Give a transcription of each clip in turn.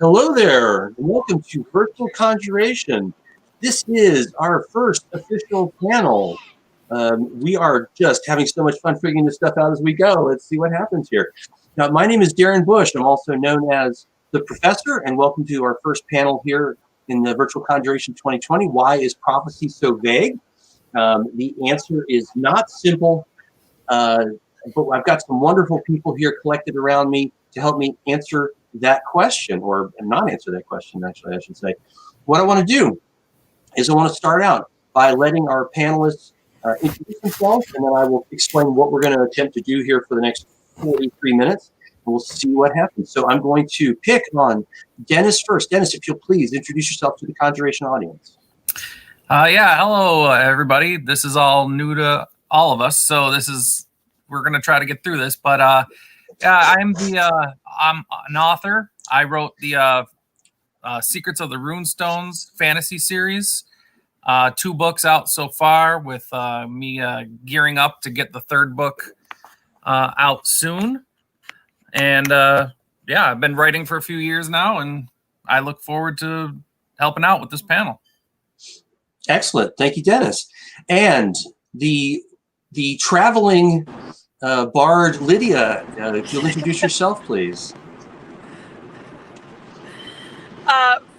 Hello there, and welcome to Virtual CONjuration. This is our first official panel. We are just having so much fun figuring this stuff out as we go. Let's see what happens here. Now, my name is Darin Bush. I'm also known as the Professor, and welcome to our first panel here in the Virtual CONjuration 2020. Why is prophecy so vague? The answer is not simple, but I've got some wonderful people here collected around me to help me answer that question, or not answer that question, actually, I should say. What I want to do is I want to start out by letting our panelists introduce themselves, and then I will explain what we're going to attempt to do here for the next 43 minutes, and we'll see what happens. So I'm going to pick on Dennis first. Dennis, if you'll please introduce yourself to the CONjuration audience. Hello, everybody. This is all new to all of us, so we're going to try to get through this, but I'm an author. I wrote the Secrets of the Runestones fantasy series. 2 books out so far, with me gearing up to get the 3rd book out soon. And I've been writing for a few years now, and I look forward to helping out with this panel. Excellent. Thank you, Dennis. And the traveling bard, Lydia, if you'll introduce yourself, please.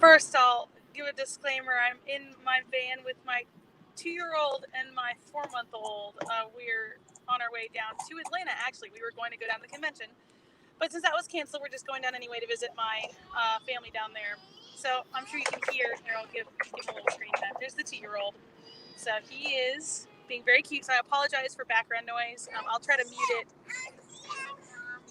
First, I'll give a disclaimer. I'm in my van with my 2-year-old and my 4-month-old. We're on our way down to Atlanta. Actually, we were going to go down to the convention, but since that was canceled, we're just going down anyway to visit my family down there. So I'm sure you can hear. Here, I'll give a little screen time. There's the 2-year-old. So he is being very cute. So I apologize for background noise. I'll try to mute it.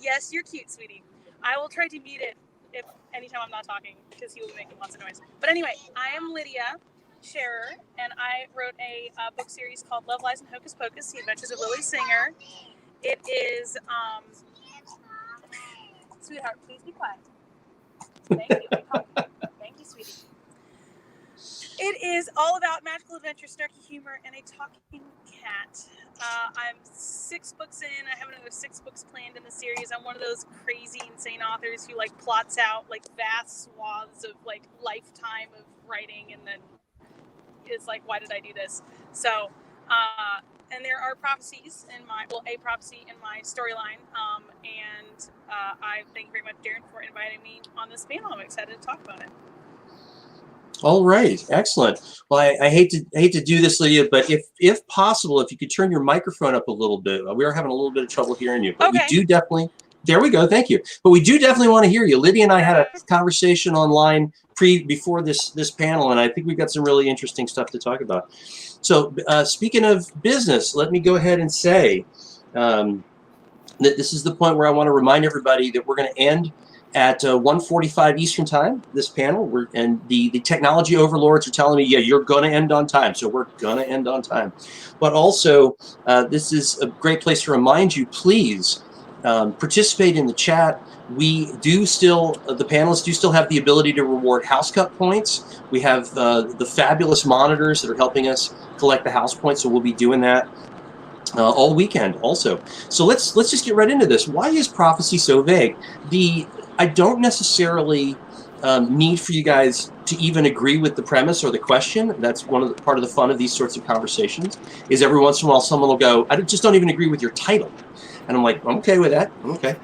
Yes, you're cute, sweetie. I will try to mute it if anytime I'm not talking, because he will be making lots of noise. But anyway, I am Lydia Sherrer, and I wrote a book series called Love, Lies, and Hocus Pocus: The Adventures of Lily Singer. It is, sweetheart, please be quiet. Thank you. Thank you, sweetie. It is all about magical adventure, snarky humor, and a talking cat. I'm 6 books in. I have another 6 books planned in the series. I'm one of those crazy, insane authors who plots out vast swaths of lifetime of writing, and then is why did I do this? So, and there are prophecies in a prophecy in my storyline. And I thank you very much, Darin, for inviting me on this panel. I'm excited to talk about it. All right, excellent. Well, I hate to do this, Lydia, but if possible, if you could turn your microphone up a little bit. We are having a little bit of trouble hearing you, but okay. We do definitely. There we go. Thank you. But we do definitely want to hear you. Lydia and I had a conversation online before this panel, and I think we've got some really interesting stuff to talk about. So, speaking of business, let me go ahead and say that this is the point where I want to remind everybody that we're going to end at 1:45 Eastern time, this panel, and the technology overlords are telling me, yeah, you're going to end on time, so we're going to end on time. But also, this is a great place to remind you, please participate in the chat. We do still, the panelists do still have the ability to reward house cut points. We have the fabulous monitors that are helping us collect the house points, so we'll be doing that all weekend also. So let's just get right into this. Why is prophecy so vague? I don't necessarily need for you guys to even agree with the premise or the question. That's part of the fun of these sorts of conversations, is every once in a while someone will go, I just don't even agree with your title. And I'm like, I'm okay with that. Okay.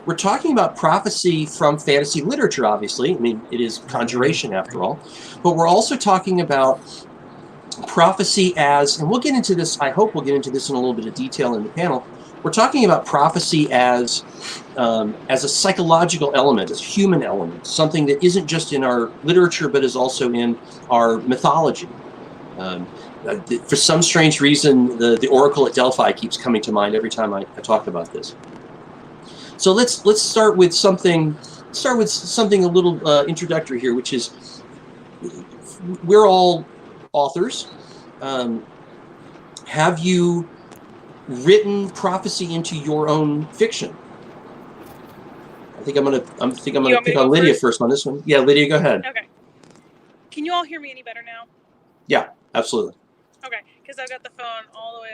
We're talking about prophecy from fantasy literature, obviously. I mean, it is CONjuration after all. But we're also talking about prophecy as, and we'll get into this, I hope we'll get into this in a little bit of detail in the panel. We're talking about prophecy as a psychological element, as a human element, something that isn't just in our literature, but is also in our mythology. For some strange reason, the Oracle at Delphi keeps coming to mind every time I talk about this. So let's start with something a little introductory here, which is we're all authors. Have you written prophecy into your own fiction? I think I'm gonna pick on Lydia first on this one. Yeah, Lydia, go ahead. Okay. Can you all hear me any better now? Yeah, absolutely. Okay, because I've got the phone all the way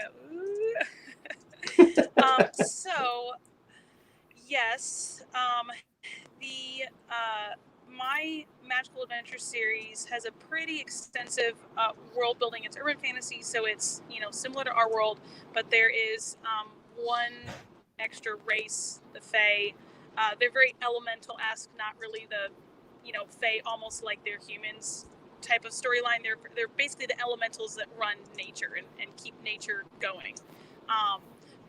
up. So yes, my magical adventure series has a pretty extensive world building. It's urban fantasy, so it's, you know, similar to our world, but there is one extra race, the Fae. They're very elemental-esque, not really the, you know, Fae almost like they're humans type of storyline. They're basically the elementals that run nature and keep nature going.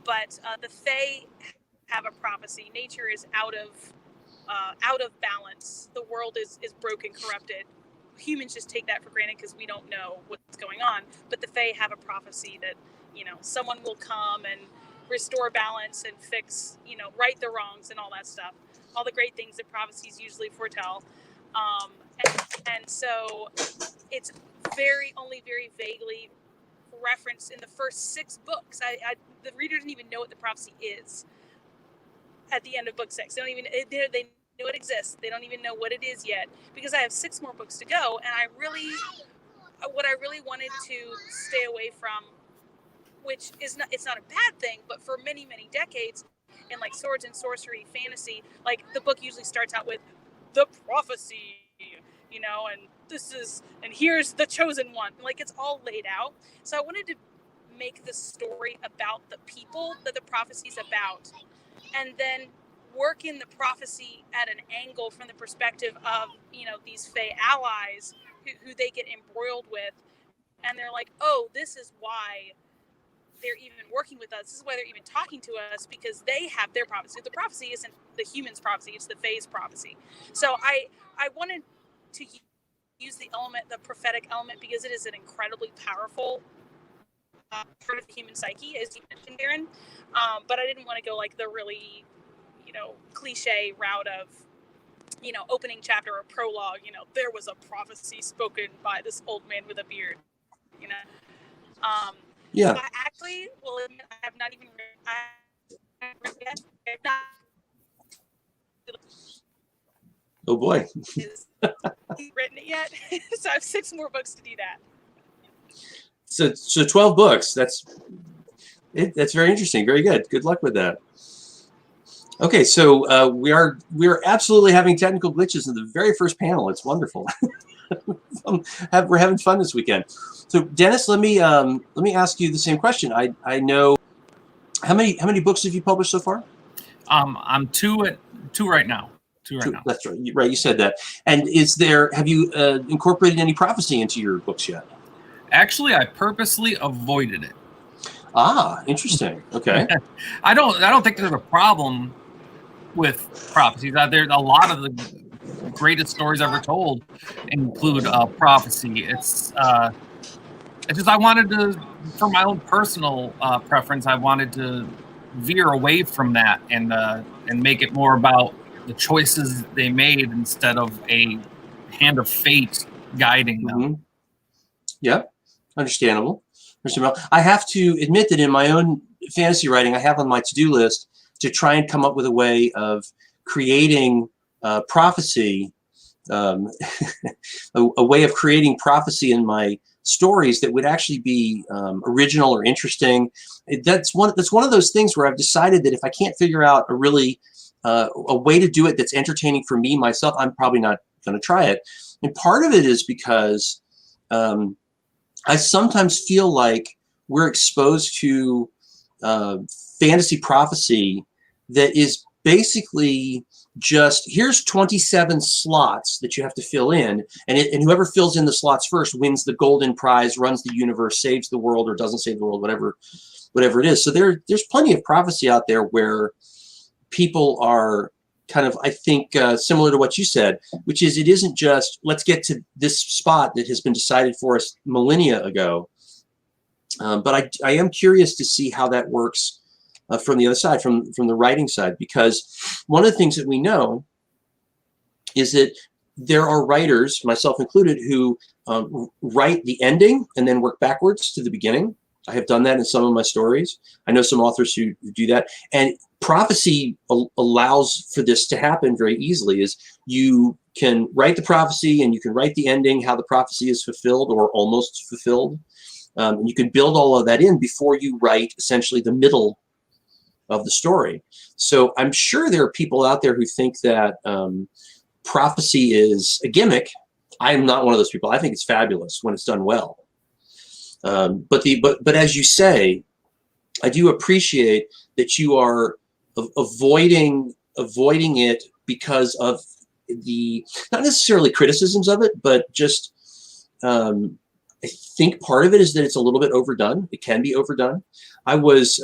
But the Fae have a prophecy. Nature is out of balance. The world is broken, corrupted. Humans just take that for granted because we don't know what's going on. But the Fae have a prophecy that, you know, someone will come and restore balance and fix, you know, right the wrongs and all that stuff. All the great things that prophecies usually foretell. And so it's only very vaguely referenced in the first 6 books. The reader doesn't even know what the prophecy is at the end of book 6. They know it exists. They don't even know what it is yet, because I have 6 more books to go. And what I really wanted to stay away from, which is not, it's not a bad thing, but for many, many decades in like swords and sorcery fantasy, like the book usually starts out with the prophecy, you know, and here's the chosen one. Like, it's all laid out. So I wanted to make the story about the people that the prophecy's about, and then work in the prophecy at an angle from the perspective of, you know, these Fae allies who they get embroiled with. And they're like, oh, this is why they're even working with us. This is why they're even talking to us, because they have their prophecy. The prophecy isn't the human's prophecy, it's the Fae's prophecy. So I wanted to use the prophetic element, because it is an incredibly powerful part of the human psyche, as you mentioned, Darin. But I didn't want to go like the really, you know, cliche route of, you know, opening chapter or prologue, you know, there was a prophecy spoken by this old man with a beard, you know. Yeah. So I actually will admit I have not even read yet. I have not. Oh boy. Written it yet. So I have 6 more books to do that. So 12 books. That's very interesting. Very good. Good luck with that. Okay, so we are absolutely having technical glitches in the very first panel. It's wonderful. We're having fun this weekend. So Dennis, let me ask you the same question. I know, how many books have you published so far? I'm two right now. Two right now. That's right. Right, you said that. And have you incorporated any prophecy into your books yet? Actually, I purposely avoided it. Ah, interesting. Okay. I don't think there's a problem with prophecies. There's a lot of the greatest stories ever told include prophecy. It's just I wanted to, for my own personal preference, I wanted to veer away from that and make it more about the choices they made instead of a hand of fate guiding them. Mm-hmm. Yep, understandable. I have to admit that in my own fantasy writing, I have on my to-do list to try and come up with a way of creating prophecy, a way of creating prophecy in my stories that would actually be original or interesting. That's one of those things where I've decided that if I can't figure out a really a way to do it that's entertaining for me myself, I'm probably not going to try it. And part of it is because I sometimes feel like we're exposed to fantasy prophecy that is basically just, here's 27 slots that you have to fill in, and whoever fills in the slots first wins the golden prize, runs the universe, saves the world, or doesn't save the world, whatever it is. So there's plenty of prophecy out there where people are kind of, I think, similar to what you said, which is it isn't just let's get to this spot that has been decided for us millennia ago. But I am curious to see how that works from the other side, from the writing side, because one of the things that we know is that there are writers, myself included, who write the ending and then work backwards to the beginning. I have done that in some of my stories. I know some authors who do that. And prophecy allows for this to happen very easily, is you can write the prophecy and you can write the ending, how the prophecy is fulfilled or almost fulfilled. And you can build all of that in before you write essentially the middle of the story. So I'm sure there are people out there who think that prophecy is a gimmick. I'm not one of those people. I think it's fabulous when it's done well. But as you say, I do appreciate that you are avoiding it because of the, not necessarily criticisms of it, but just I think part of it is that it's a little bit overdone. It can be overdone. I was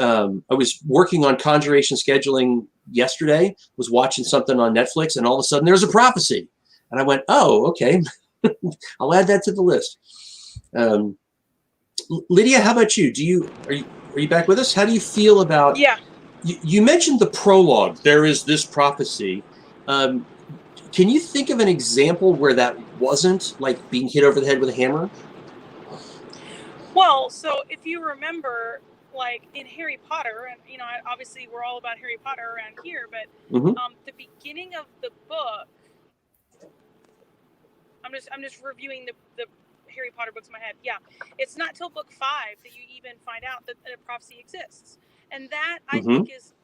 working on CONjuration scheduling yesterday, was watching something on Netflix, and all of a sudden there's a prophecy. And I went, oh, okay. I'll add that to the list. Lydia, how about you? Are you back with us? How do you feel about? Yeah. You mentioned the prologue. There is this prophecy. Can you think of an example where that wasn't like being hit over the head with a hammer? Well, so if you remember, like in Harry Potter, and you know, obviously we're all about Harry Potter around here, but the beginning of the book, I'm just reviewing the Harry Potter books in my head. Yeah, it's not till book 5 that you even find out that a prophecy exists, and that I think is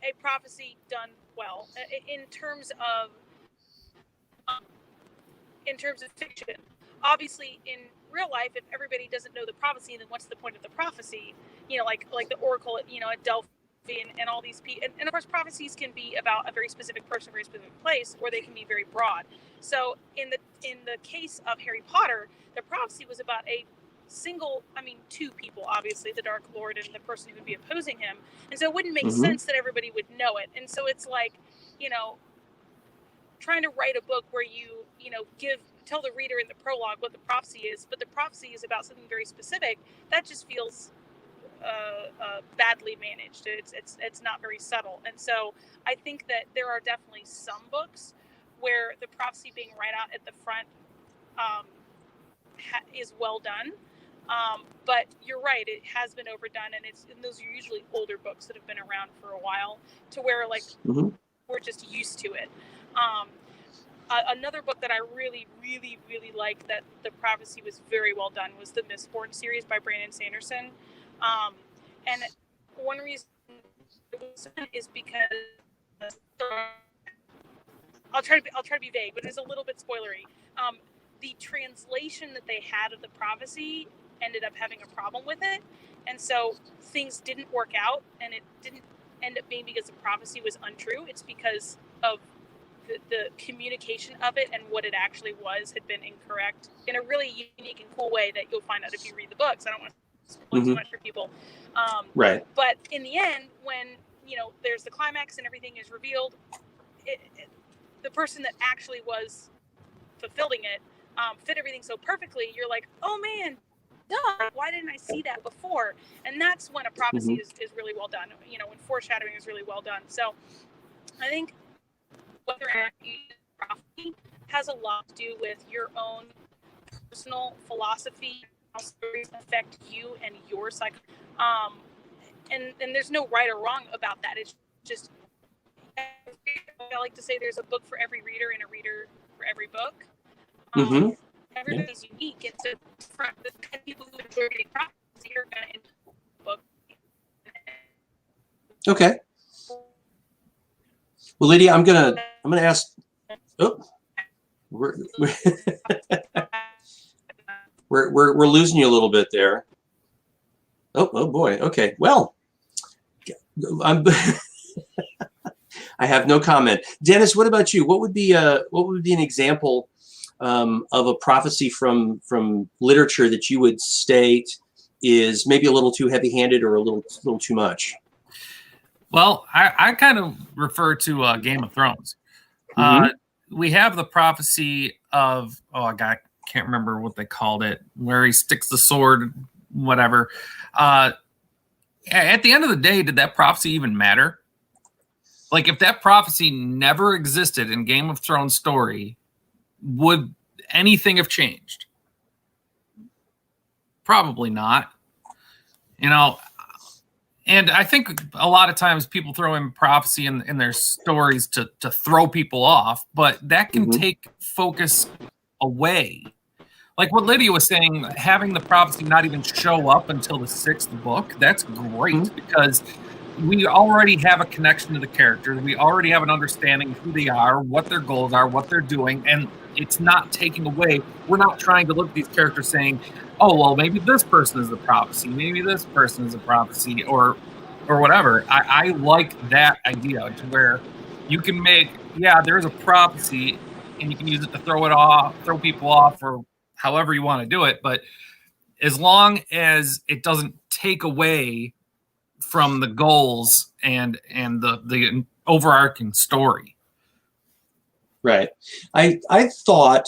a prophecy done well in terms of fiction. Obviously, in real life, if everybody doesn't know the prophecy, then what's the point of the prophecy? You know, like the oracle, you know, at Delphi and all these people. And of course, prophecies can be about a very specific person, very specific place, or they can be very broad. So in the case of Harry Potter, the prophecy was about two people, obviously, the Dark Lord and the person who would be opposing him. And so it wouldn't make sense that everybody would know it. And so it's like, you know, trying to write a book where you tell the reader in the prologue what the prophecy is, but the prophecy is about something very specific. That just feels badly managed. It's not very subtle. And so I think that there are definitely some books where the prophecy being right out at the front is well done. But you're right, it has been overdone, and those are usually older books that have been around for a while, to where like we're just used to it. Another book that I really, really, really like that the prophecy was very well done was the Mistborn series by Brandon Sanderson. And one reason it was is because I'll try to be vague, but it's a little bit spoilery. The translation that they had of the prophecy ended up having a problem with it, and so things didn't work out, and it didn't end up being because the prophecy was untrue. It's because of the communication of it and what it actually was had been incorrect in a really unique and cool way that you'll find out if you read the books. I don't want to spoil too much for people. Right. But in the end, when, you know, there's the climax and everything is revealed, the person that actually was fulfilling it fit everything so perfectly. You're like, oh man, duh, why didn't I see that before? And that's when a prophecy is really well done. You know, when foreshadowing is really well done. So I think whether or not you use prophecy has a lot to do with your own personal philosophy, how stories affect you and your psyche. And there's no right or wrong about that. It's just, I like to say there's a book for every reader and a reader for every book. Everybody's unique, and so the people who enjoy reading prophecy are going to enjoy the book. Okay. Well, Lydia, I'm gonna ask. Oh, we're losing you a little bit there. Oh boy. Okay. Well, I have no comment. Dennis, what about you? What would be an example of a prophecy from literature that you would state is maybe a little too heavy-handed or a little too much? Well, I kind of refer to Game of Thrones. We have the prophecy of, I can't remember what they called it, where he sticks the sword, whatever. At the end of the day, did that prophecy even matter? Like, if that prophecy never existed in Game of Thrones story, would anything have changed? Probably not. You know, and I think a lot of times people throw in prophecy in their stories to throw people off, but that can take focus away. Like what Lydia was saying, having the prophecy not even show up until the 6th book, that's great because we already have a connection to the characters. We already have an understanding of who they are, what their goals are, what they're doing, and it's not taking away. We're not trying to look at these characters saying, "Oh, well, maybe this person is a prophecy, maybe this person is a prophecy," or whatever. I like that idea to where you can make, there's a prophecy, and you can use it to throw people off, or however you want to do it, but as long as it doesn't take away from the goals and the overarching story. Right. I thought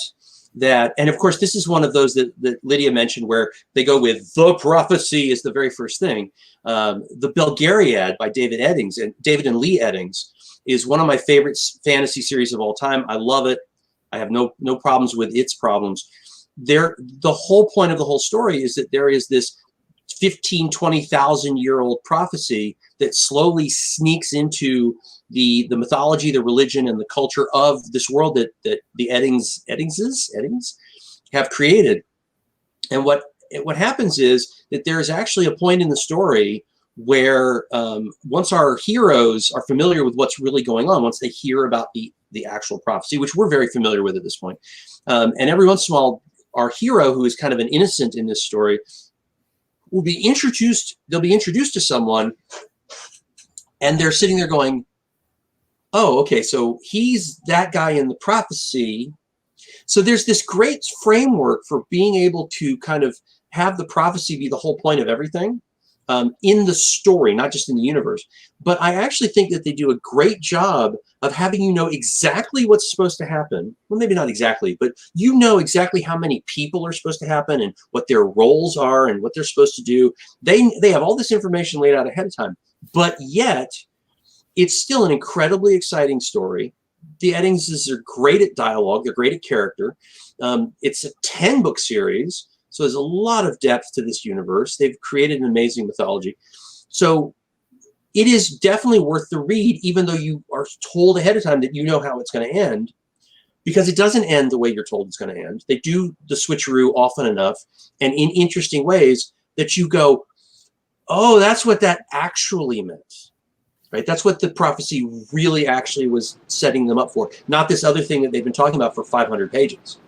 that, and of course, this is one of those that Lydia mentioned where they go with the prophecy is the very first thing. The Belgariad by David and Lee Eddings is one of my favorite fantasy series of all time. I love it. I have no problems with its problems. The whole point of the whole story is that there is this 20,000 year old prophecy that slowly sneaks into the mythology, the religion, and the culture of this world that the Eddings have created. And what happens is that there is actually a point in the story where once our heroes are familiar with what's really going on, once they hear about the actual prophecy, which we're very familiar with at this point, and every once in a while, our hero, who is kind of an innocent in this story, will be introduced. They'll be introduced to someone, and they're sitting there going, "Oh, okay, so he's that guy in the prophecy." So there's this great framework for being able to kind of have the prophecy be the whole point of everything in the story, not just in the universe. But I actually think that they do a great job of having you know exactly what's supposed to happen. Well, maybe not exactly, but you know exactly how many people are supposed to happen and what their roles are and what they're supposed to do. They have all this information laid out ahead of time, but yet it's still an incredibly exciting story. The Eddingses are great at dialogue. They're great at character. It's a 10-book series, so there's a lot of depth to this universe. They've created an amazing mythology. So it is definitely worth the read, even though you are told ahead of time that you know how it's going to end, because it doesn't end the way you're told it's going to end. They do the switcheroo often enough and in interesting ways that you go, "Oh, that's what that actually meant." Right? That's what the prophecy really actually was setting them up for, not this other thing that they've been talking about for 500 pages.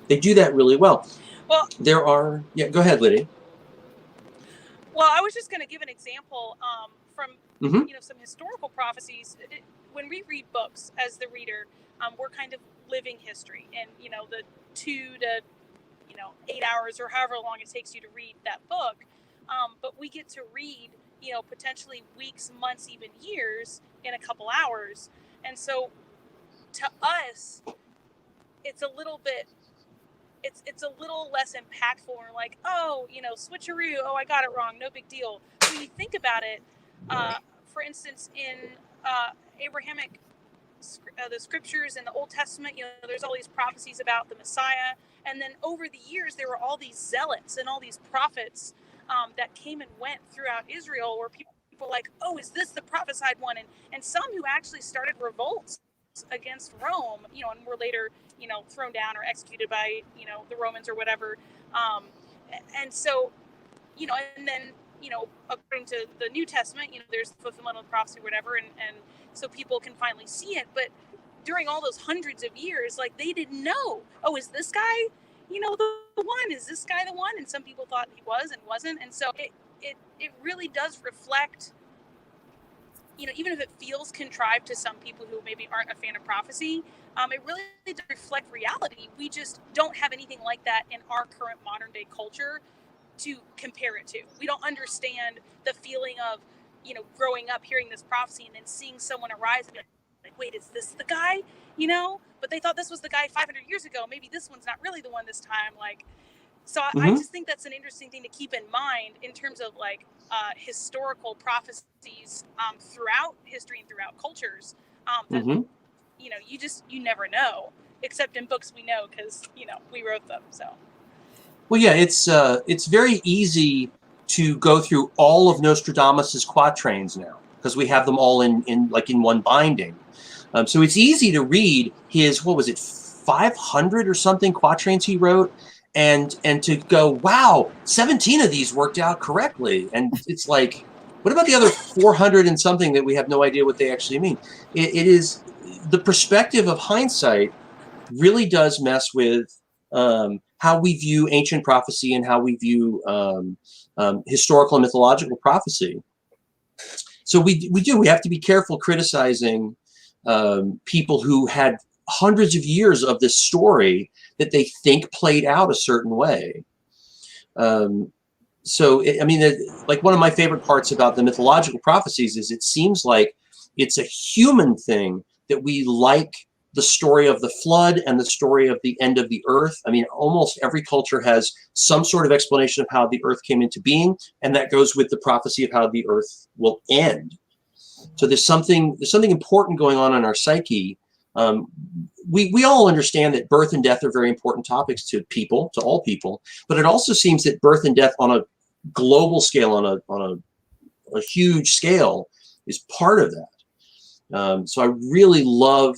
They do that really well. Well, there are, go ahead, Lydia. Well, I was just going to give an example from some historical prophecies. When we read books as the reader, we're kind of living history, and the 2 to 8 hours or however long it takes you to read that book. But we get to read potentially weeks, months, even years in a couple hours. And so to us, it's a little bit, it's a little less impactful. We're like, oh, switcheroo. Oh, I got it wrong. No big deal. When you think about it, for instance, in Abrahamic, the scriptures in the Old Testament, there's all these prophecies about the Messiah. And then over the years, there were all these zealots and all these prophets that came and went throughout Israel, where people were like, oh, is this the prophesied one? And some who actually started revolts against Rome, and were later, thrown down or executed by, the Romans or whatever. And so, and then, according to the New Testament, there's the fulfillment of prophecy or whatever. And so people can finally see it. But during all those hundreds of years, like, they didn't know, oh, is this guy, the one? Is this guy the one? And some people thought he was and wasn't. And so it really does reflect, even if it feels contrived to some people who maybe aren't a fan of prophecy, it really does reflect reality. We just don't have anything like that in our current modern day culture to compare it to. We don't understand the feeling of, growing up hearing this prophecy and then seeing someone arise and be like, wait, is this the guy? But they thought this was the guy 500 years ago. Maybe this one's not really the one this time. So I just think that's an interesting thing to keep in mind in terms of historical prophecies throughout history and throughout cultures. That, you never know, except in books we know because, we wrote them. So. Well, yeah, it's very easy to go through all of Nostradamus's quatrains now because we have them all in one binding. So it's easy to read his, 500 or something quatrains he wrote, and to go, wow, 17 of these worked out correctly. And it's like, What about the other 400 and something that we have no idea what they actually mean? It is the perspective of hindsight really does mess with how we view ancient prophecy and how we view historical and mythological prophecy. So we have to be careful criticizing people who had hundreds of years of this story that they think played out a certain way. So, I mean, like one of my favorite parts about the mythological prophecies is it seems like it's a human thing that we like the story of the flood and the story of the end of the earth. I mean, almost every culture has some sort of explanation of how the earth came into being, and that goes with the prophecy of how the earth will end. So there's something important going on in our psyche. We all understand that birth and death are very important topics to people, to all people, but it also seems that birth and death on a global scale, on a huge scale, is part of that. So I really love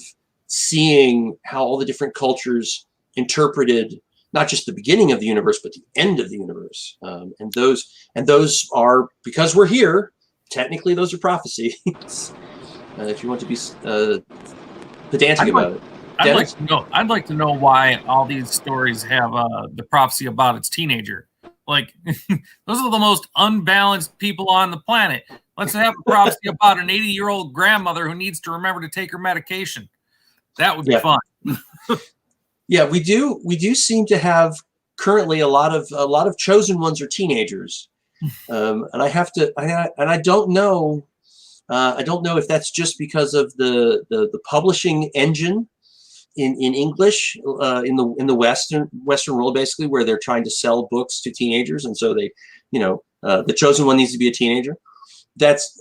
seeing how all the different cultures interpreted not just the beginning of the universe, but the end of the universe. And those are, because we're here, technically those are prophecies. If you want to be pedantic about it. I'd like to know why all these stories have the prophecy about its teenager. Like, those are the most unbalanced people on the planet. Let's have a prophecy about an 80-year-old grandmother who needs to remember to take her medication. That would be fun. Yeah, we do seem to have currently a lot of chosen ones are teenagers, and I don't know if that's just because of the publishing engine in English in the Western world, basically, where they're trying to sell books to teenagers, and so they, the chosen one needs to be a teenager. That's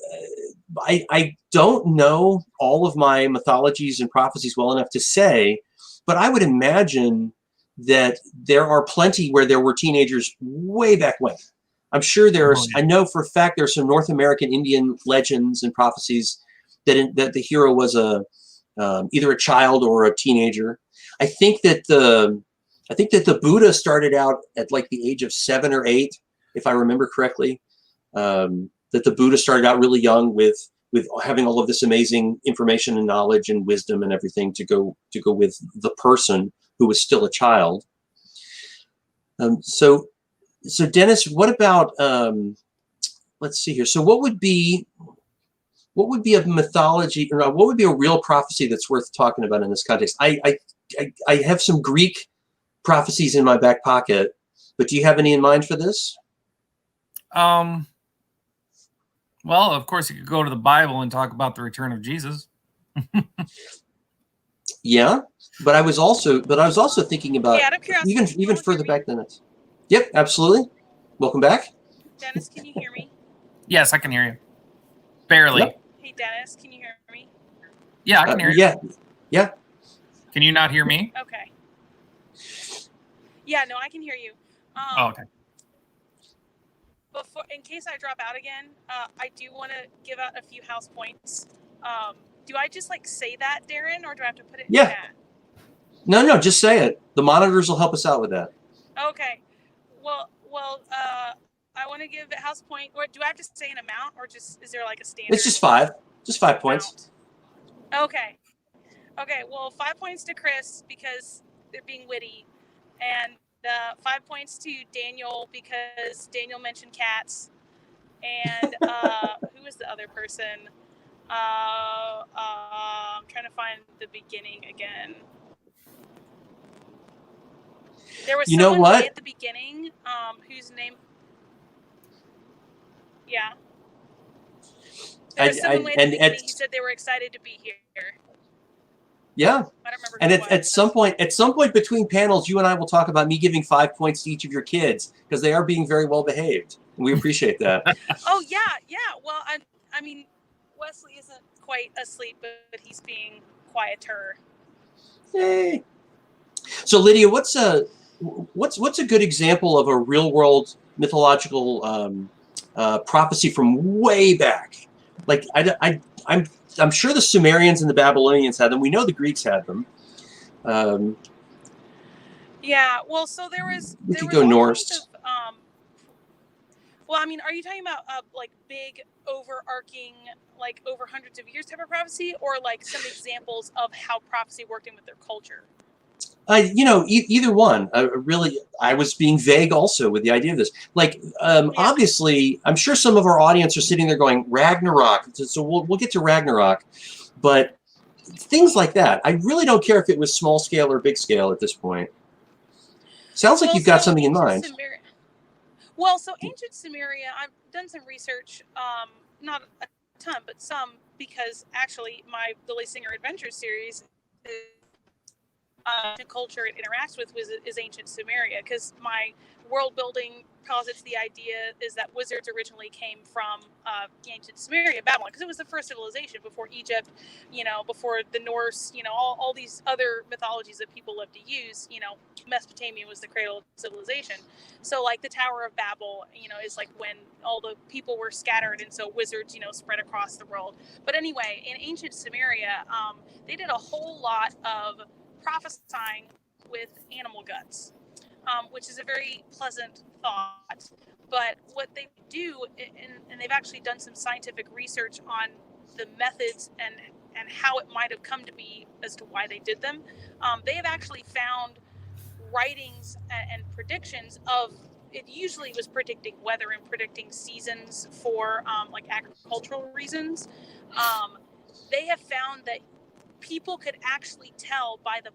I don't know all of my mythologies and prophecies well enough to say, but I would imagine that there are plenty where there were teenagers way back when. I'm sure there's. I know for a fact there's some North American Indian legends and prophecies that the hero was either a child or a teenager. I think that the Buddha started out at like the age of 7 or 8, if I remember correctly. That the Buddha started out really young with having all of this amazing information and knowledge and wisdom and everything to go with the person who was still a child. So Dennis, what about let's see here. So what would be a mythology, or what would be a real prophecy that's worth talking about in this context? I have some Greek prophecies in my back pocket, but do you have any in mind for this? Well, of course, you could go to the Bible and talk about the return of Jesus. Yeah, but I was also thinking about even further back than it. Yep, absolutely. Welcome back. Dennis, can you hear me? Yes, I can hear you. Barely. Yep. Hey, Dennis, can you hear me? Yeah, I can hear you. Yeah. Can you not hear me? Okay. Yeah, no, I can hear you. Okay. Before, in case I drop out again, I do want to give out a few house points. Do I just say that, Darin, or do I have to put it in the chat? No, just say it. The monitors will help us out with that. Okay. Well, I want to give a house point, or do I have to say an amount, or just is there a standard? It's just 5. Just 5 points. Okay. Well, 5 points to Chris because they're being witty, and 5 points to Daniel because Daniel mentioned cats, and who was the other person? I'm trying to find the beginning again. There was someone way at the beginning whose name. Yeah. There was someone way at the beginning who said they were excited to be here. Yeah. I don't remember. And at some point between panels, you and I will talk about me giving 5 points to each of your kids because they are being very well behaved. And we appreciate that. Oh yeah. Well, I mean, Wesley isn't quite asleep, but he's being quieter. Hey. So Lydia, what's a good example of a real world mythological prophecy from way back? Like I'm sure the Sumerians and the Babylonians had them. We know the Greeks had them. Yeah, well, so there was go Norse. Well, I mean, are you talking about like big overarching, like over hundreds of years type of prophecy, or like some examples of how prophecy worked in with their culture? Either one. I was being vague also with the idea of this. Like, obviously, I'm sure some of our audience are sitting there going, Ragnarok. So we'll get to Ragnarok. But things like that, I really don't care if it was small scale or big scale at this point. Sounds like you've got something in mind. Well, so ancient Sumeria, I've done some research, not a ton, but some, because actually my Lily Singer Adventures series the culture it interacts with is ancient Sumeria, because my world building posits the idea is that wizards originally came from ancient Sumeria, Babylon, because it was the first civilization before Egypt, before the Norse, all these other mythologies that people love to use. Mesopotamia was the cradle of civilization. So like the Tower of Babel, is like when all the people were scattered, and so wizards, spread across the world. But anyway, in ancient Sumeria, they did a whole lot of prophesying with animal guts, which is a very pleasant thought. But what they do, and they've actually done some scientific research on the methods and how it might have come to be as to why they did them. They have actually found writings and predictions of, it usually was predicting weather and predicting seasons for like agricultural reasons. They have found that people could actually tell by the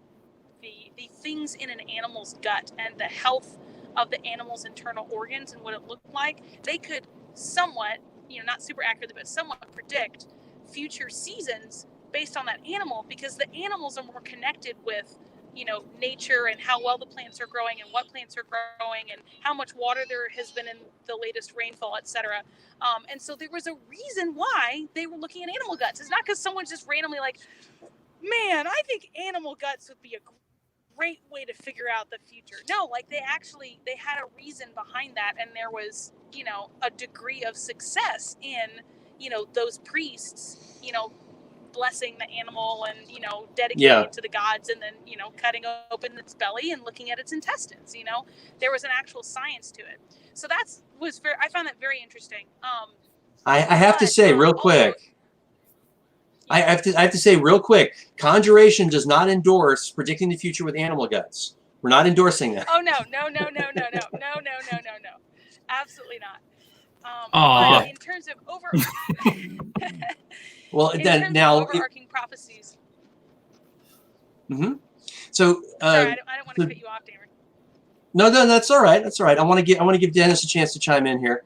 things in an animal's gut and the health of the animal's internal organs and what it looked like. They could somewhat, not super accurately, but somewhat predict future seasons based on that animal, because the animals are more connected with nature and how well the plants are growing and what plants are growing and how much water there has been in the latest rainfall, etc. And so there was a reason why they were looking at animal guts. It's not because someone's just randomly like, man, I think animal guts would be a great way to figure out the future. No, like they had a reason behind that, and there was, a degree of success in, those priests, blessing the animal and, dedicating it to the gods, and then, cutting open its belly and looking at its intestines. There was an actual science to it. So I found that very interesting. I have to say real quick, I have to say real quick, CONjuration does not endorse predicting the future with animal guts. We're not endorsing that. Oh, no. Absolutely not. But in terms of overarching prophecies. Mm-hmm. So sorry, I don't want to cut you off, Darin. No, that's all right. That's all right. I want to give Dennis a chance to chime in here.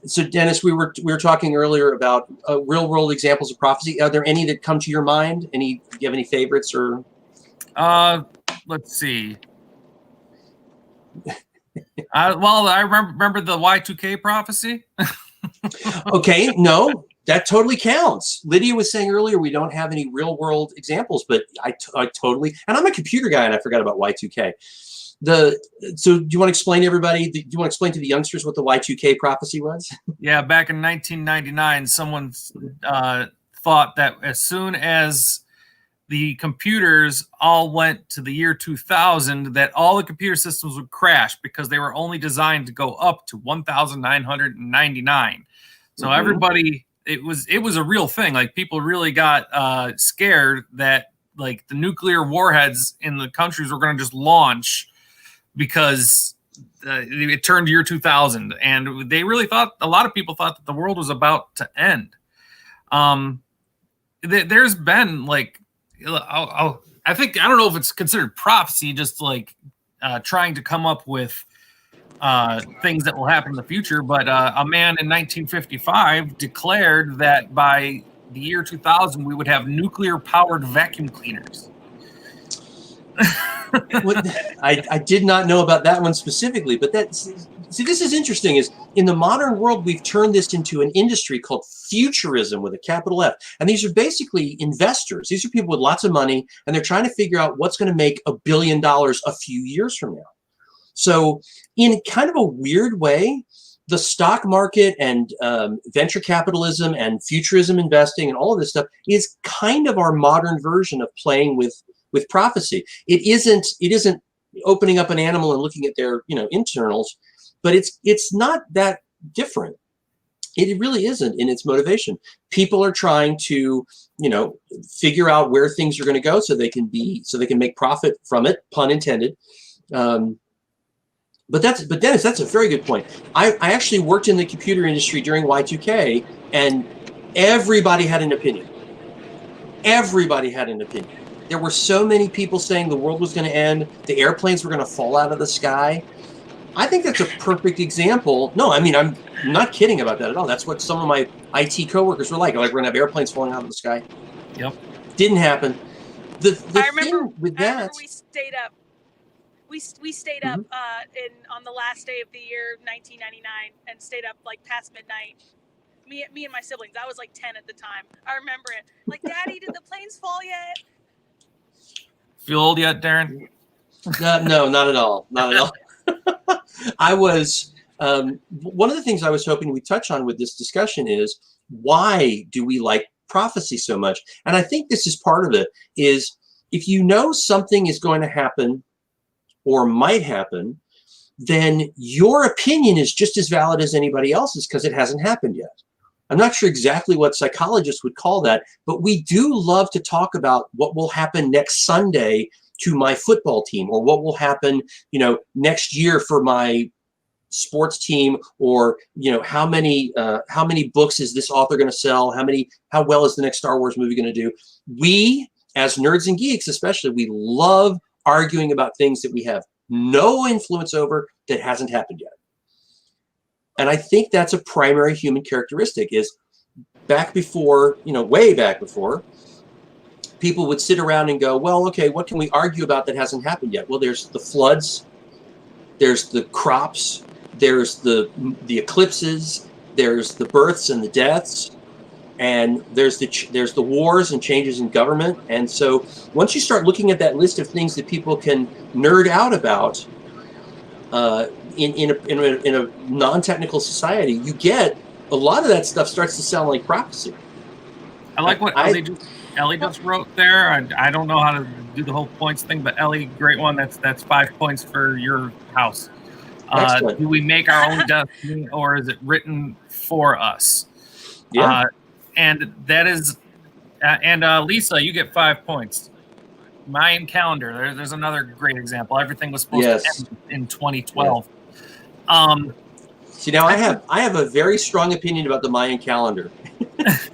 So Dennis, we were talking earlier about real world examples of prophecy. Are there any that come to your mind? Do you have any favorites or? Let's see. I remember the Y2K prophecy. Okay, no, that totally counts. Lydia was saying earlier we don't have any real world examples, but I totally, and I'm a computer guy and I forgot about Y2K. So do you want to explain to everybody, do you want to explain to the youngsters what the Y2K prophecy was? Yeah, back in 1999, someone thought that as soon as the computers all went to the year 2000, that all the computer systems would crash because they were only designed to go up to 1,999. So everybody, it was a real thing. Like people really got scared that like the nuclear warheads in the countries were going to just launch because it turned year 2000, and they really thought, a lot of people thought that the world was about to end. There's been like, I don't know if it's considered prophecy, just like trying to come up with things that will happen in the future. But a man in 1955 declared that by the year 2000, we would have nuclear powered vacuum cleaners. I did not know about that one specifically, but this is interesting. Is in the modern world, we've turned this into an industry called futurism with a capital F. And these are basically investors. These are people with lots of money, and they're trying to figure out what's going to make $1 billion a few years from now. So in kind of a weird way, the stock market and venture capitalism and futurism investing and all of this stuff is kind of our modern version of playing with prophecy. It isn't opening up an animal and looking at their internals, but it's not that different. It really isn't in its motivation. People are trying to, figure out where things are going to go so they can make profit from it, pun intended. But Dennis, that's a very good point. I actually worked in the computer industry during Y2K, and everybody had an opinion. Everybody had an opinion. There were so many people saying the world was going to end, the airplanes were going to fall out of the sky. I think that's a perfect example. No, I mean, I'm not kidding about that at all. That's what some of my IT coworkers were like. Like, we're going to have airplanes falling out of the sky. Yep. Didn't happen. The I remember we stayed up. We stayed up on the last day of the year 1999 and stayed up like past midnight. Me and my siblings. I was like 10 at the time. I remember it. Like, Daddy, did the planes fall yet? Feel old yet, Darin? No, not at all. Not at all. I was one of the things I was hoping we'd touch on with this discussion is, why do we like prophecy so much? And I think this is part of it, is if you know something is going to happen or might happen, then your opinion is just as valid as anybody else's because it hasn't happened yet. I'm not sure exactly what psychologists would call that, but we do love to talk about what will happen next Sunday to my football team, or what will happen, next year for my sports team, or how many books is this author going to sell? How well is the next Star Wars movie going to do? We, as nerds and geeks especially, we love arguing about things that we have no influence over, that hasn't happened yet. And I think that's a primary human characteristic. Is back before, way back before, people would sit around and go, well, okay, what can we argue about that hasn't happened yet? Well, there's the floods, there's the crops, there's the eclipses, there's the births and the deaths, and there's the wars and changes in government. And so once you start looking at that list of things that people can nerd out about in a non-technical society, you get a lot of that stuff starts to sound like prophecy. I like what Ellie just wrote there. I don't know how to do the whole points thing, but Ellie, great one. That's 5 points for your house. Do we make our own destiny, or is it written for us? Yeah. And that is, Lisa, you get 5 points. Mayan calendar. There's another great example. Everything was supposed to end in 2012. Yeah. See, now I have a very strong opinion about the Mayan calendar,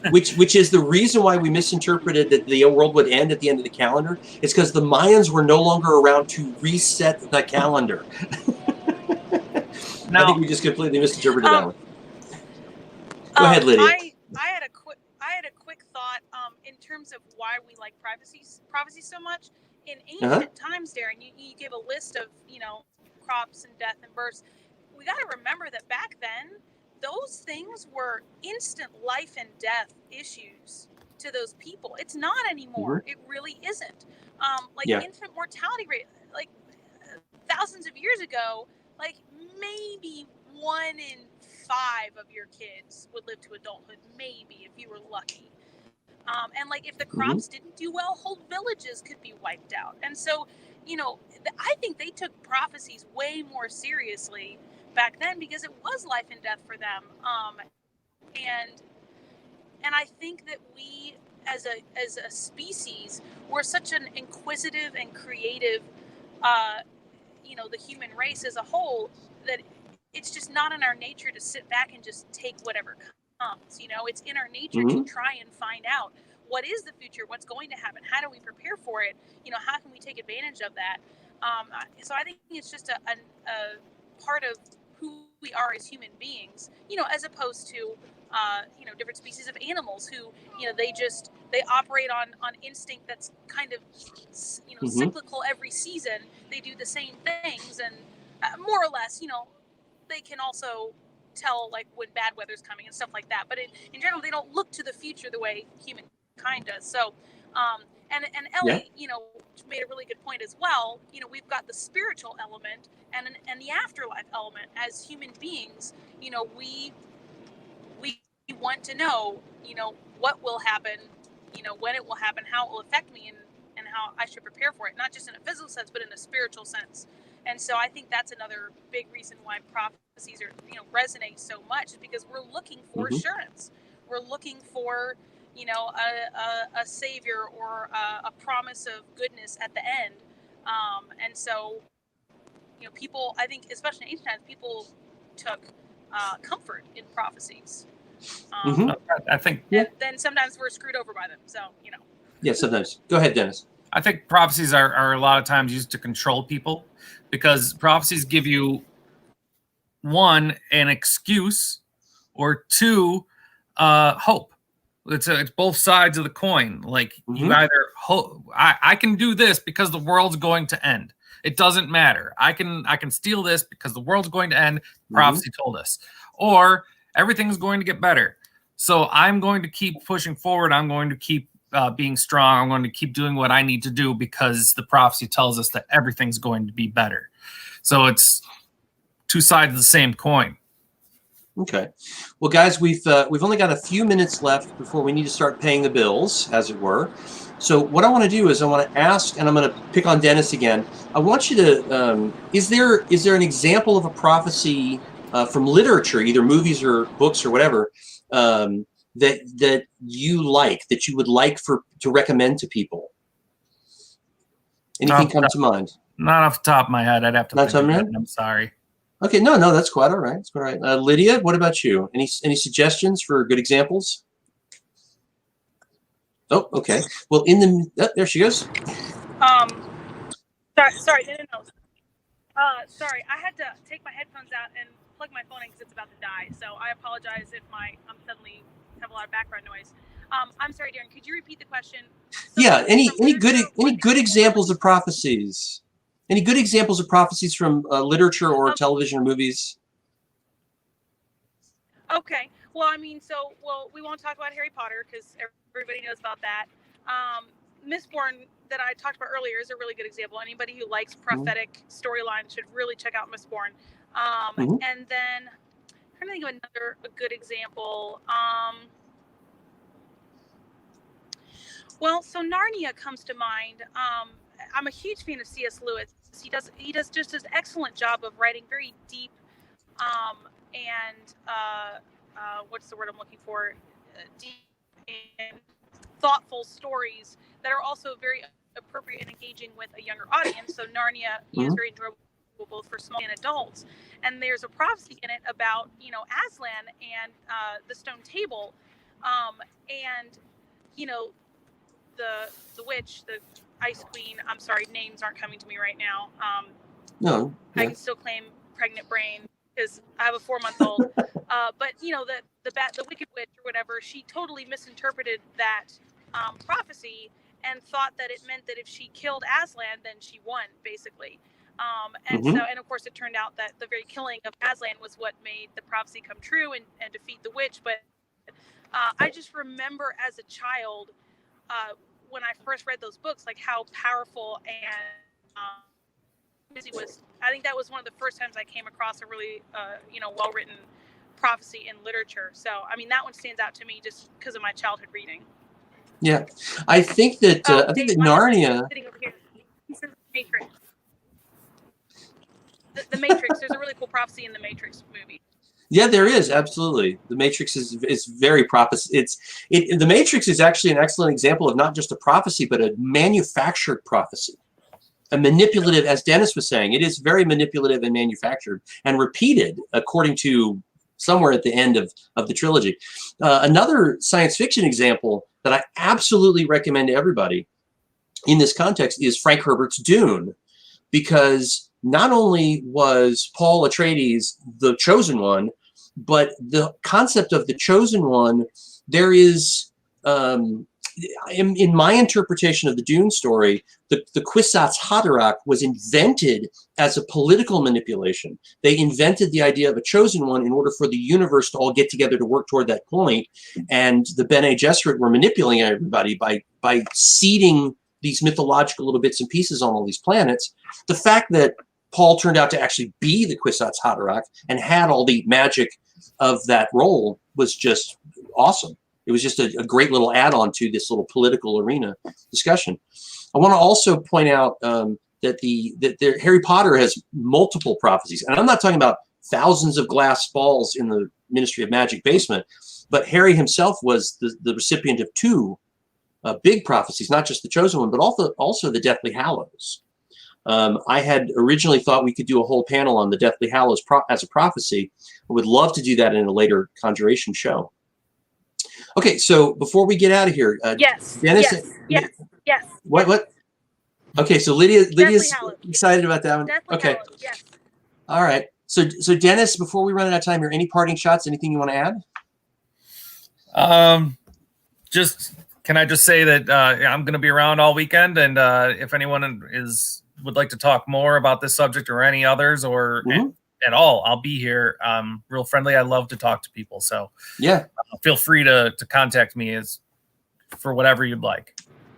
which is the reason why we misinterpreted that the world would end at the end of the calendar. It's because the Mayans were no longer around to reset the calendar. I think we just completely misinterpreted that one. Go ahead, Lydia. I had a quick thought in terms of why we like prophecy so much. In ancient times, Darin, you gave a list of crops and death and births. We got to remember that back then, those things were instant life and death issues to those people. It's not anymore. It really isn't. Infant mortality rate, like thousands of years ago, like maybe 1 in 5 of your kids would live to adulthood, maybe, if you were lucky. And like if the crops didn't do well, whole villages could be wiped out. And so, I think they took prophecies way more seriously back then, because it was life and death for them. And I think that we as a species, we're such an inquisitive and creative, the human race as a whole, that it's just not in our nature to sit back and just take whatever comes. It's in our nature to try and find out what is the future, what's going to happen, how do we prepare for it, how can we take advantage of that. So I think it's just a part of who we are as human beings, as opposed to different species of animals who they operate on instinct that's kind of cyclical. Every season they do the same things, and more or less they can also tell like when bad weather's coming and stuff like that, but in general they don't look to the future the way humankind does. So and Ellie made a really good point as well. We've got the spiritual element and the afterlife element. As human beings, we want to know what will happen, when it will happen, how it will affect me, and how I should prepare for it, not just in a physical sense but in a spiritual sense. And so I think that's another big reason why prophecies are, resonate so much, is because we're looking for assurance. We're looking for, a savior or a promise of goodness at the end. And so, people, I think, especially in ancient times, people took comfort in prophecies. I think. And then sometimes we're screwed over by them. So, Yeah, sometimes. Go ahead, Dennis. I think prophecies are a lot of times used to control people, because prophecies give you, one, an excuse, or two, hope. It's both sides of the coin. Like you either hope I can do this because the world's going to end. It doesn't matter. I can steal this because the world's going to end. Prophecy told us. Or everything's going to get better. So I'm going to keep pushing forward. I'm going to keep being strong. I'm going to keep doing what I need to do because the prophecy tells us that everything's going to be better. So it's two sides of the same coin. Okay. Well, guys, we've only got a few minutes left before we need to start paying the bills, as it were. So what I want to do is I want to ask, and I'm going to pick on Dennis again. I want you to, is there an example of a prophecy from literature, either movies or books or whatever, that you like, that you would like to recommend to people? Anything come to mind? Not off the top of my head. I'd have to think of it. I'm sorry. Okay, no, that's quite all right. It's quite all right. Lydia, what about you? Any suggestions for good examples? Oh, okay. Well, there she goes. Sorry, no. Sorry, I had to take my headphones out and plug my phone in because it's about to die. So I apologize if I'm suddenly have a lot of background noise. I'm sorry, Darin. Could you repeat the question? So yeah. Any good examples of prophecies? Any good examples of prophecies from literature or television or movies? Okay. Well, we won't talk about Harry Potter because everybody knows about that. Mistborn, that I talked about earlier, is a really good example. Anybody who likes prophetic storylines should really check out Mistborn. And then I'm trying to think of another good example. Well, so Narnia comes to mind. I'm a huge fan of C.S. Lewis. He does just an excellent job of writing very deep and what's the word I'm looking for? Deep and thoughtful stories that are also very appropriate and engaging with a younger audience. So Narnia is very enjoyable both for small and adults. And there's a prophecy in it about, Aslan and the stone table. And, the witch, the Ice Queen, I'm sorry, names aren't coming to me right now. No. Yeah. I can still claim pregnant brain because I have a 4-month-old. But, the Wicked Witch or whatever, she totally misinterpreted that prophecy and thought that it meant that if she killed Aslan, then she won, basically. And of course, it turned out that the very killing of Aslan was what made the prophecy come true and defeat the witch. But I just remember as a child, when I first read those books, like how powerful and it was. I think that was one of the first times I came across a really, well-written prophecy in literature. So, that one stands out to me just because of my childhood reading. Yeah, I think that Narnia. Matrix. The Matrix. There's a really cool prophecy in the Matrix movie. Yeah, there is, absolutely. The Matrix is very prophecy. The Matrix is actually an excellent example of not just a prophecy, but a manufactured prophecy. A manipulative, as Dennis was saying, it is very manipulative and manufactured and repeated according to somewhere at the end of the trilogy. Another science fiction example that I absolutely recommend to everybody in this context is Frank Herbert's Dune, because not only was Paul Atreides the chosen one, but the concept of the chosen one, there is, in my interpretation of the Dune story, the Kwisatz Haderach was invented as a political manipulation. They invented the idea of a chosen one in order for the universe to all get together to work toward that point. And the Bene Gesserit were manipulating everybody by seeding these mythological little bits and pieces on all these planets. The fact that Paul turned out to actually be the Kwisatz Haderach and had all the magic of that role was just awesome. It was just a great little add-on to this little political arena discussion. I want to also point out that that Harry Potter has multiple prophecies, and I'm not talking about thousands of glass balls in the Ministry of Magic basement, but Harry himself was the recipient of 2 big prophecies, not just the Chosen One, but also the Deathly Hallows. I had originally thought we could do a whole panel on the Deathly Hallows as a prophecy. I would love to do that in a later CONjuration show. Okay, so before we get out of here, yes, Dennis, yes. What? Okay, so Lydia's Hallows. excited about that one. Deathly Okay, Hallows, yes. all right. So Dennis, before we run out of time here, any parting shots? Anything you want to add? Just can I just say that I'm going to be around all weekend, and if anyone would like to talk more about this subject or any others or at all, I'll be here. Real friendly. I love to talk to people, so yeah, feel free to contact me for whatever you'd like.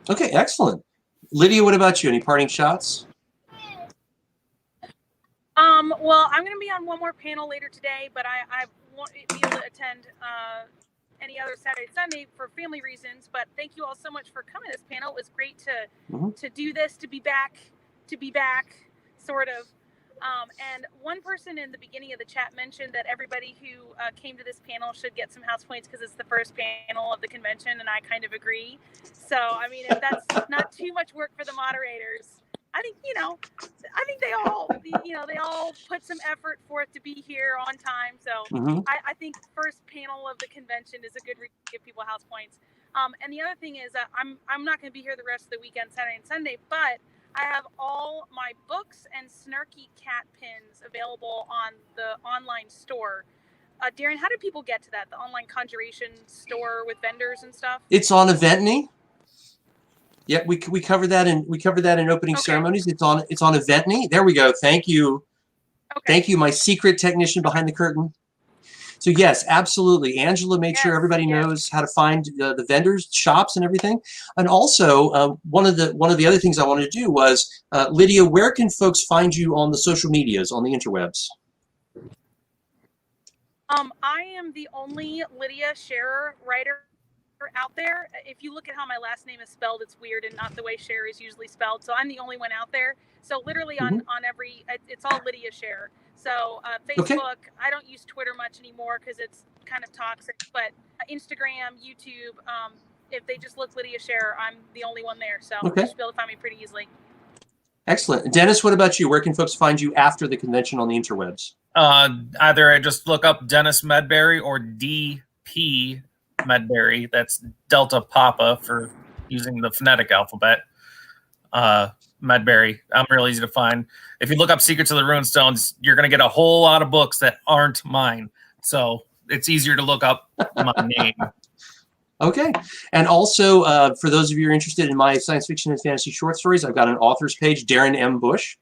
Okay, excellent. Lydia, what about you? Any parting shots? Well, I'm going to be on one more panel later today, but I won't be able to attend any other Saturday, Sunday for family reasons. But thank you all so much for coming to this panel. It was great to do this, to be back, sort of. And one person in the beginning of the chat mentioned that everybody who came to this panel should get some house points because it's the first panel of the convention, and I kind of agree. So, I mean, if that's not too much work for the moderators, I think, they all put some effort for it to be here on time. So I think first panel of the convention is a good reason to give people house points. And the other thing is I'm not going to be here the rest of the weekend, Saturday and Sunday, but I have all my books and Snarky Cat pins available on the online store. Darin, how do people get to that? The online CONjuration store with vendors and stuff? It's on Eventney. Yeah, we cover that in opening ceremonies. It's on Eventney. There we go. Thank you. Okay. Thank you, my secret technician behind the curtain. So yes, absolutely. Angela made sure everybody knows how to find the vendors, shops, and everything. And also, one of the other things I wanted to do was, Lydia, where can folks find you on the social medias, on the interwebs? I am the only Lydia Sherrer writer out there. If you look at how my last name is spelled, it's weird and not the way Sherrer is usually spelled. So I'm the only one out there. So literally on every, it's all Lydia Sherrer. So Facebook, I don't use Twitter much anymore because it's kind of toxic, but Instagram, YouTube, if they just look Lydia Sherrer, I'm the only one there. So you should be able to find me pretty easily. Excellent. Dennis, what about you? Where can folks find you after the convention on the interwebs? Either I just look up Dennis Medbury or DP Medbury. That's Delta Papa for using the phonetic alphabet. Medbury. I'm real easy to find. If you look up Secrets of the Runestones, you're going to get a whole lot of books that aren't mine. So it's easier to look up my name. Okay. And also, for those of you who are interested in my science fiction and fantasy short stories, I've got an author's page, Darin M. Bush,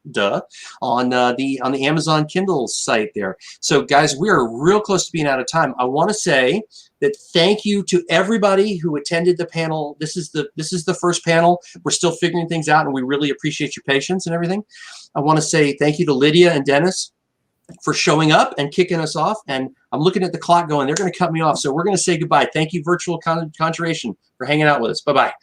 on the Amazon Kindle site there. So, guys, we are real close to being out of time. I want to say that thank you to everybody who attended the panel. This is the first panel. We're still figuring things out, and we really appreciate your patience and everything. I want to say thank you to Lydia and Dennis for showing up and kicking us off. And I'm looking at the clock going, they're going to cut me off. So we're going to say goodbye. Thank you, Virtual CONjuration, for hanging out with us. Bye-bye.